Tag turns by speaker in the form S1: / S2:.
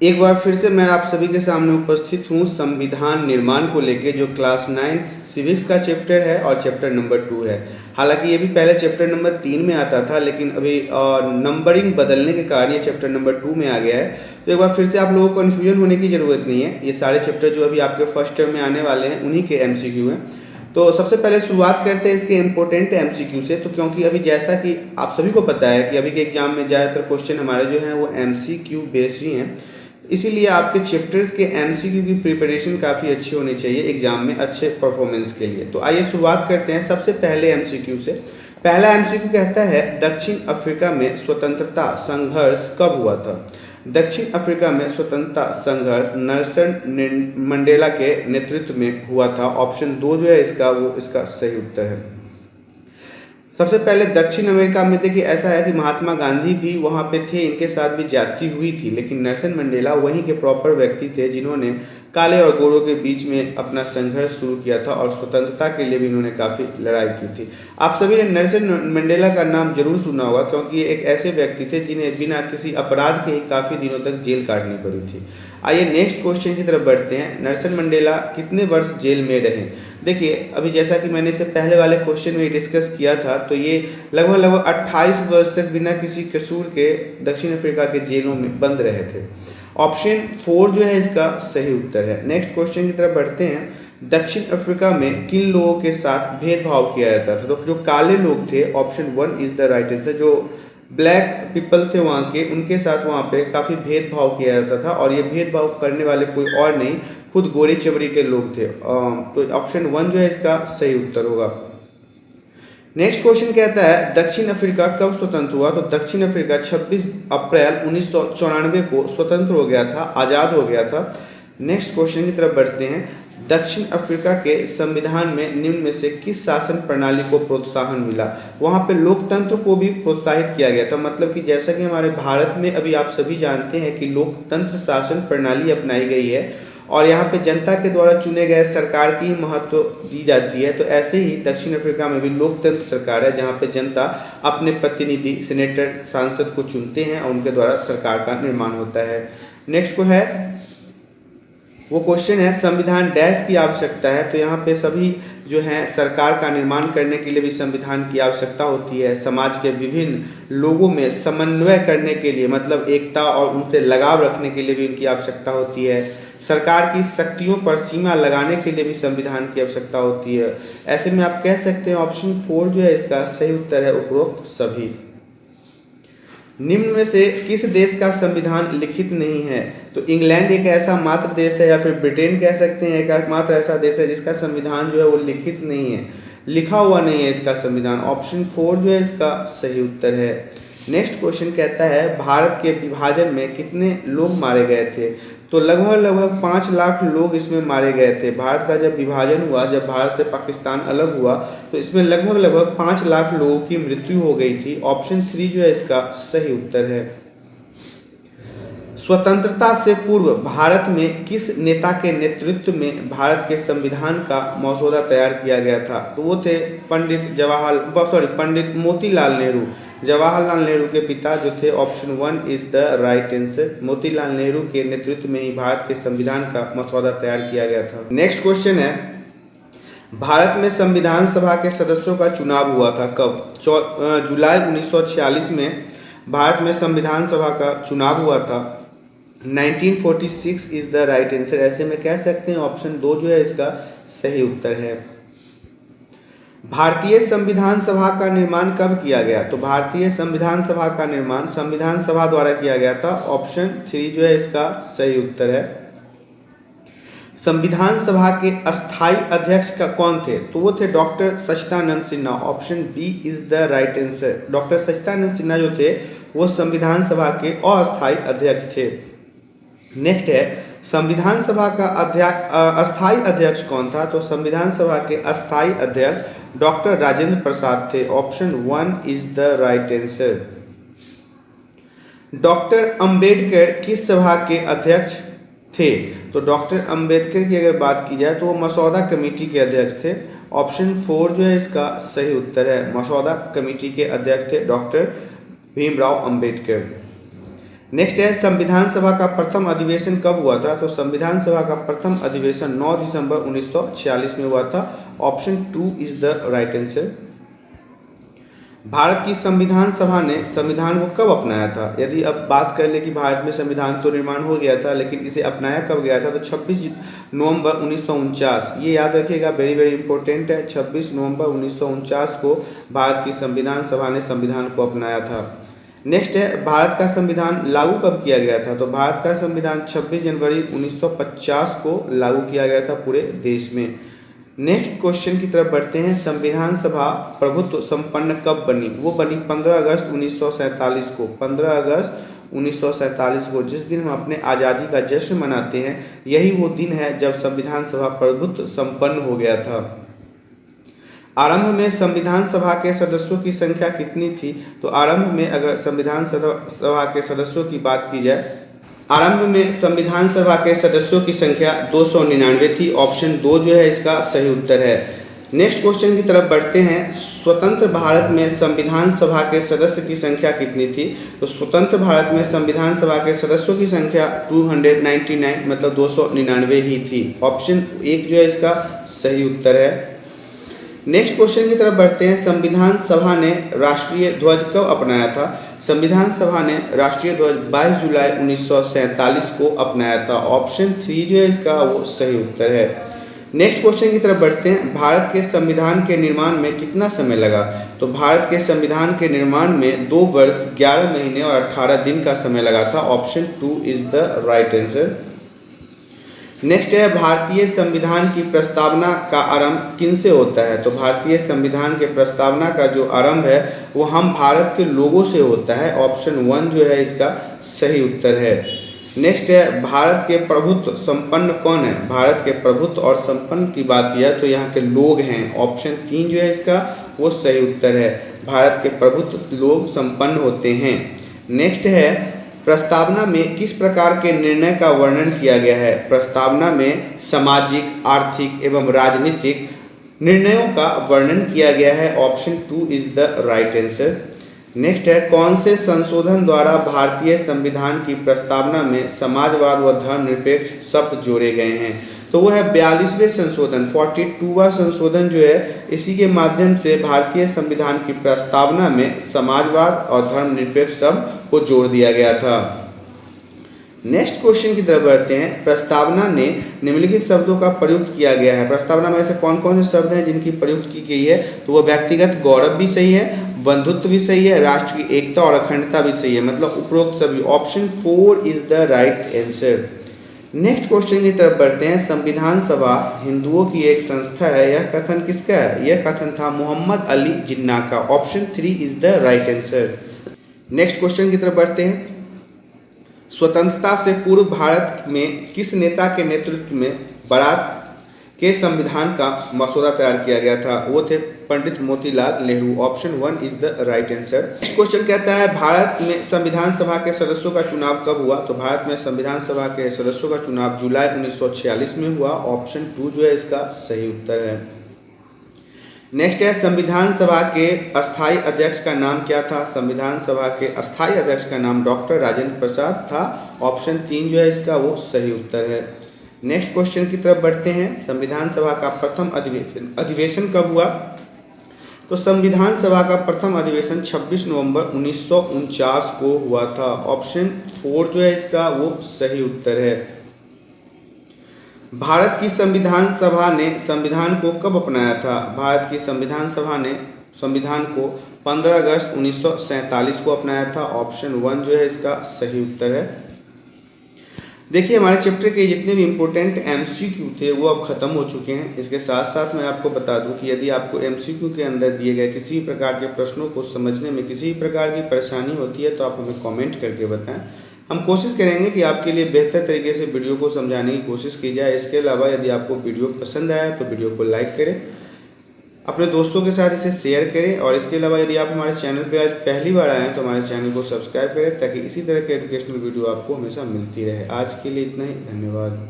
S1: एक बार फिर से मैं आप सभी के सामने उपस्थित हूँ संविधान निर्माण को लेके, जो क्लास 9 सिविक्स का चैप्टर है और चैप्टर नंबर 2 है। हालांकि ये भी पहले चैप्टर नंबर 3 में आता था, लेकिन अभी नंबरिंग बदलने के कारण ये चैप्टर नंबर 2 में आ गया है। तो एक बार फिर से आप लोगों को कन्फ्यूजन होने की ज़रूरत नहीं है। ये सारे चैप्टर जो अभी आपके फर्स्ट टर्म में आने वाले हैं उन्हीं के MCQ हैं। तो सबसे पहले शुरुआत करते हैं इसके इम्पोर्टेंट MCQ से। तो क्योंकि अभी जैसा कि आप सभी को पता है कि अभी के एग्जाम में ज़्यादातर क्वेश्चन हमारे जो हैं वो MCQ बेस्ड ही हैं, इसीलिए आपके चैप्टर्स के MCQ की प्रिपरेशन काफ़ी अच्छी होनी चाहिए एग्जाम में अच्छे परफॉर्मेंस के लिए। तो आइए शुरुआत करते हैं सबसे पहले MCQ से। पहला MCQ कहता है, दक्षिण अफ्रीका में स्वतंत्रता संघर्ष कब हुआ था? दक्षिण अफ्रीका में स्वतंत्रता संघर्ष नेल्सन मंडेला के नेतृत्व में हुआ था। ऑप्शन 2 जो है इसका, वो इसका सही उत्तर है। सबसे पहले दक्षिण अमेरिका में देखिए ऐसा है कि महात्मा गांधी भी वहाँ पे थे, इनके साथ भी जाति हुई थी, लेकिन नेल्सन मंडेला वहीं के प्रॉपर व्यक्ति थे जिन्होंने काले और गोरों के बीच में अपना संघर्ष शुरू किया था और स्वतंत्रता के लिए भी इन्होंने काफ़ी लड़ाई की थी। आप सभी ने नेल्सन मंडेला का नाम जरूर सुना होगा, क्योंकि ये एक ऐसे व्यक्ति थे जिन्हें बिना किसी अपराध के ही काफ़ी दिनों तक जेल काटनी पड़ी थी। आइए नेक्स्ट क्वेश्चन की तरफ बढ़ते हैं। नेल्सन मंडेला कितने वर्ष जेल में रहे? देखिए अभी जैसा कि मैंने इसे पहले वाले क्वेश्चन में डिस्कस किया था, तो ये लगभग 28 वर्ष तक बिना किसी कसूर के दक्षिण अफ्रीका के जेलों में बंद रहे थे। ऑप्शन 4 जो है इसका सही उत्तर है। नेक्स्ट क्वेश्चन की तरफ बढ़ते हैं। दक्षिण अफ्रीका में किन लोगों के साथ भेदभाव किया जाता था? तो जो काले लोग थे, option 1 is the right answer. जो ब्लैक पीपल थे वहाँ के, उनके साथ वहाँ पे काफ़ी भेदभाव किया जाता था, और ये भेदभाव करने वाले कोई और नहीं, खुद गोरी चमड़ी के लोग थे। तो ऑप्शन 1 जो है इसका सही उत्तर होगा। नेक्स्ट क्वेश्चन कहता है, दक्षिण अफ्रीका कब स्वतंत्र हुआ? तो दक्षिण अफ्रीका 26 अप्रैल 1994 को स्वतंत्र हो गया था, आज़ाद हो गया था। नेक्स्ट क्वेश्चन की तरफ बढ़ते हैं। दक्षिण अफ्रीका के संविधान में निम्न में से किस शासन प्रणाली को प्रोत्साहन मिला? वहाँ पे लोकतंत्र को भी प्रोत्साहित किया गया था। मतलब कि जैसा कि हमारे भारत में अभी आप सभी जानते हैं कि लोकतंत्र शासन प्रणाली अपनाई गई है और यहाँ पे जनता के द्वारा चुने गए सरकार की महत्व दी जाती है, तो ऐसे ही दक्षिण अफ्रीका में भी लोकतंत्र सरकार है, जहाँ पे जनता अपने प्रतिनिधि, सेनेटर, सांसद को चुनते हैं और उनके द्वारा सरकार का निर्माण होता है। नेक्स्ट को है, वो क्वेश्चन है, संविधान डैश की आवश्यकता है? तो यहाँ पे सभी जो हैं सरकार का निर्माण करने के लिए भी संविधान की आवश्यकता होती है। समाज के विभिन्न लोगों में समन्वय करने के लिए, मतलब एकता और उनसे लगाव रखने के लिए भी इनकी आवश्यकता होती है। सरकार की शक्तियों पर सीमा लगाने के लिए भी संविधान की आवश्यकता होती है। ऐसे में आप कह सकते हैं ऑप्शन 4 जो है इसका सही उत्तर है, उपरोक्त सभी। निम्न में से किस देश का संविधान लिखित नहीं है? तो इंग्लैंड एक ऐसा मात्र देश है, या फिर ब्रिटेन कह सकते हैं एक मात्र ऐसा देश है जिसका संविधान जो है वो लिखित नहीं है, लिखा हुआ नहीं है इसका संविधान। ऑप्शन 4 जो है इसका सही उत्तर है। नेक्स्ट क्वेश्चन कहता है, भारत के विभाजन में कितने लोग मारे गए थे? तो लगभग 5 लाख लोग इसमें मारे गए थे। भारत का जब विभाजन हुआ, जब भारत से पाकिस्तान अलग हुआ, तो इसमें लगभग 5 लाख लोगों की मृत्यु हो गई थी। ऑप्शन 3 जो है इसका सही उत्तर है। स्वतंत्रता से पूर्व भारत में किस नेता के नेतृत्व में भारत के संविधान का मसौदा तैयार किया गया था? तो वो थे पंडित मोतीलाल नेहरू। जवाहरलाल नेहरू के पिता जो थे। Option 1 is the right answer. Motilal Nehru के नेतृत्व में ही भारत के संविधान का मसौदा तैयार किया गया था। नेक्स्ट क्वेश्चन है, भारत में संविधान सभा के सदस्यों का चुनाव हुआ था कब? जुलाई 1946 में भारत में संविधान सभा का चुनाव हुआ था। 1946 इज द राइट आंसर। ऐसे में कह सकते हैं ऑप्शन 2 जो है इसका सही उत्तर है। भारतीय संविधान सभा का निर्माण कब किया गया? तो भारतीय संविधान सभा का निर्माण संविधान सभा द्वारा किया गया था। ऑप्शन 3 जो है इसका सही उत्तर है। संविधान सभा के अस्थायी अध्यक्ष का कौन थे? तो वो थे doctor Sachchidanand Sinha. Option B is the right answer. Doctor Sachchidanand Sinha जो थे वो संविधान सभा के अस्थायी अध्यक्ष थे। नेक्स्ट है, संविधान सभा का अस्थायी अध्यक्ष कौन था? तो संविधान सभा के अस्थायी अध्यक्ष डॉक्टर राजेंद्र प्रसाद थे। Option 1 is the right answer. Doctor Ambedkar किस सभा के अध्यक्ष थे? तो डॉक्टर अंबेडकर की अगर बात की जाए तो वो मसौदा कमेटी के अध्यक्ष थे। ऑप्शन 4 जो है इसका सही उत्तर है। मसौदा कमेटी के अध्यक्ष थे डॉक्टर भीमराव अंबेडकर। नेक्स्ट है संविधान सभा का प्रथम अधिवेशन कब हुआ था? तो संविधान सभा का प्रथम अधिवेशन 9 दिसंबर 1946 में हुआ था। Option 2 is the right answer. Bharat की संविधान सभा ने संविधान को कब अपनाया था? यदि अब बात कर ले कि भारत में संविधान तो निर्माण हो गया था, लेकिन इसे अपनाया कब गया था? तो 26 नवंबर 1949। ये याद रखिएगा, वेरी वेरी इंपॉर्टेंट है। 26 नवंबर 1949 को भारत की संविधान सभा ने संविधान को अपनाया था। नेक्स्ट है भारत का संविधान लागू कब किया गया था? तो भारत का संविधान 26 जनवरी 1950 को लागू किया गया था पूरे देश में। नेक्स्ट क्वेश्चन की तरफ बढ़ते हैं। संविधान सभा प्रभुत्व संपन्न कब बनी? वो बनी 15 अगस्त 1947 को। 15 अगस्त 1947 को, जिस दिन हम अपने आज़ादी का जश्न मनाते हैं, यही वो दिन है जब संविधान सभा प्रभुत्व संपन्न हो गया था। आरंभ में संविधान सभा के सदस्यों की संख्या कितनी थी? तो आरंभ में अगर संविधान सभा के सदस्यों की बात की जाए, आरंभ में संविधान सभा के सदस्यों की संख्या 299 थी। ऑप्शन 2 जो है इसका सही उत्तर है। नेक्स्ट क्वेश्चन की तरफ बढ़ते हैं। स्वतंत्र भारत में संविधान सभा के सदस्य की संख्या कितनी थी? तो स्वतंत्र भारत में संविधान सभा के सदस्यों की संख्या 299 मतलब 299 ही थी। ऑप्शन 1 जो है इसका सही उत्तर है। नेक्स्ट क्वेश्चन की तरफ बढ़ते हैं। संविधान सभा ने राष्ट्रीय ध्वज कब अपनाया था? संविधान सभा ने राष्ट्रीय ध्वज 22 जुलाई 1947 को अपनाया था। ऑप्शन 3 जो है इसका वो सही उत्तर है। नेक्स्ट क्वेश्चन की तरफ बढ़ते हैं। भारत के संविधान के निर्माण में कितना समय लगा? तो भारत के संविधान के निर्माण में 2 वर्ष 11 महीने और 18 दिन का समय लगा था। Option 2 is the right answer. Next है भारतीय संविधान की प्रस्तावना का आरंभ किनसे होता है? तो भारतीय संविधान के प्रस्तावना का जो आरंभ है वो हम भारत के लोगों से होता है। ऑप्शन 1 जो है इसका सही उत्तर है। नेक्स्ट है भारत के प्रभुत्व संपन्न कौन है? भारत के प्रभुत्व और संपन्न की बात किया तो यहाँ के लोग हैं। ऑप्शन 3 जो है इसका वो सही उत्तर है। भारत के प्रभुत्व लोग संपन्न होते हैं। नेक्स्ट है प्रस्तावना में किस प्रकार के निर्णय का वर्णन किया गया है? प्रस्तावना में सामाजिक, आर्थिक एवं राजनीतिक निर्णयों का वर्णन किया गया है। Option 2 is the right answer. Next है कौन से संशोधन द्वारा भारतीय संविधान की प्रस्तावना में समाजवाद व धर्मनिरपेक्ष शब्द जोड़े गए हैं? तो वो है 42वें संशोधन, 42वां संशोधन जो है इसी के माध्यम से भारतीय संविधान की प्रस्तावना में समाजवाद और धर्मनिरपेक्ष शब्द को जोड़ दिया गया था। नेक्स्ट क्वेश्चन की तरफ बढ़ते हैं। प्रस्तावना ने निम्नलिखित शब्दों का प्रयुक्त किया गया है। प्रस्तावना में ऐसे कौन कौन से शब्द हैं जिनकी प्रयुक्त की गई है? तो वह व्यक्तिगत गौरव भी सही है, बंधुत्व भी सही है, राष्ट्र की एकता और अखंडता भी सही है, मतलब उपरोक्त सभी। Option 4 is the right answer. Next question की तरफ बढ़ते हैं। संविधान सभा हिंदुओं की एक संस्था है, यह कथन किसका है? यह कथन था मोहम्मद अली जिन्ना का। Option 3 is the right answer. Next question की तरफ बढ़ते हैं। स्वतंत्रता से पूर्व भारत में किस नेता के नेतृत्व में भारत के संविधान का मसौदा तैयार किया गया था? वो थे Pandit Motilal Nehru. Option 1 is the right answer. Next question कहता है भारत में संविधान सभा के सदस्यों का चुनाव कब हुआ? तो भारत में संविधान सभा के सदस्यों का चुनाव जुलाई 1946 में हुआ। ऑप्शन 2 जो है इसका सही उत्तर है। नेक्स्ट है संविधान सभा के अस्थायी अध्यक्ष का नाम क्या था? संविधान सभा के अस्थायी अध्यक्ष का नाम डॉक्टर राजेंद्र प्रसाद था। ऑप्शन 3 जो है इसका वो सही उत्तर है। नेक्स्ट क्वेश्चन की तरफ बढ़ते हैं। संविधान सभा का प्रथम अधिवेशन कब हुआ? तो संविधान सभा का प्रथम अधिवेशन 26 नवंबर 1949 को हुआ था। ऑप्शन 4 जो है इसका वो सही उत्तर है। भारत की संविधान सभा ने संविधान को कब अपनाया था? भारत की संविधान सभा ने संविधान को 15 अगस्त 1947 को अपनाया था। ऑप्शन 1 जो है इसका सही उत्तर है। देखिए हमारे चैप्टर के जितने भी इम्पोर्टेंट एमसीक्यू थे वो अब खत्म हो चुके हैं। इसके साथ साथ मैं आपको बता दूं कि यदि आपको एमसीक्यू के अंदर दिए गए किसी भी प्रकार के प्रश्नों को समझने में किसी भी प्रकार की परेशानी होती है तो आप हमें कमेंट करके बताएं। हम कोशिश करेंगे कि आपके लिए बेहतर तरीके से वीडियो को समझाने की कोशिश की जाए। इसके अलावा यदि आपको वीडियो पसंद आया तो वीडियो को लाइक करें, अपने दोस्तों के साथ इसे शेयर करें और इसके अलावा यदि आप हमारे चैनल पे आज पहली बार आए हैं तो हमारे चैनल को सब्सक्राइब करें ताकि इसी तरह के एजुकेशनल वीडियो आपको हमेशा मिलती रहे। आज के लिए इतना ही, धन्यवाद।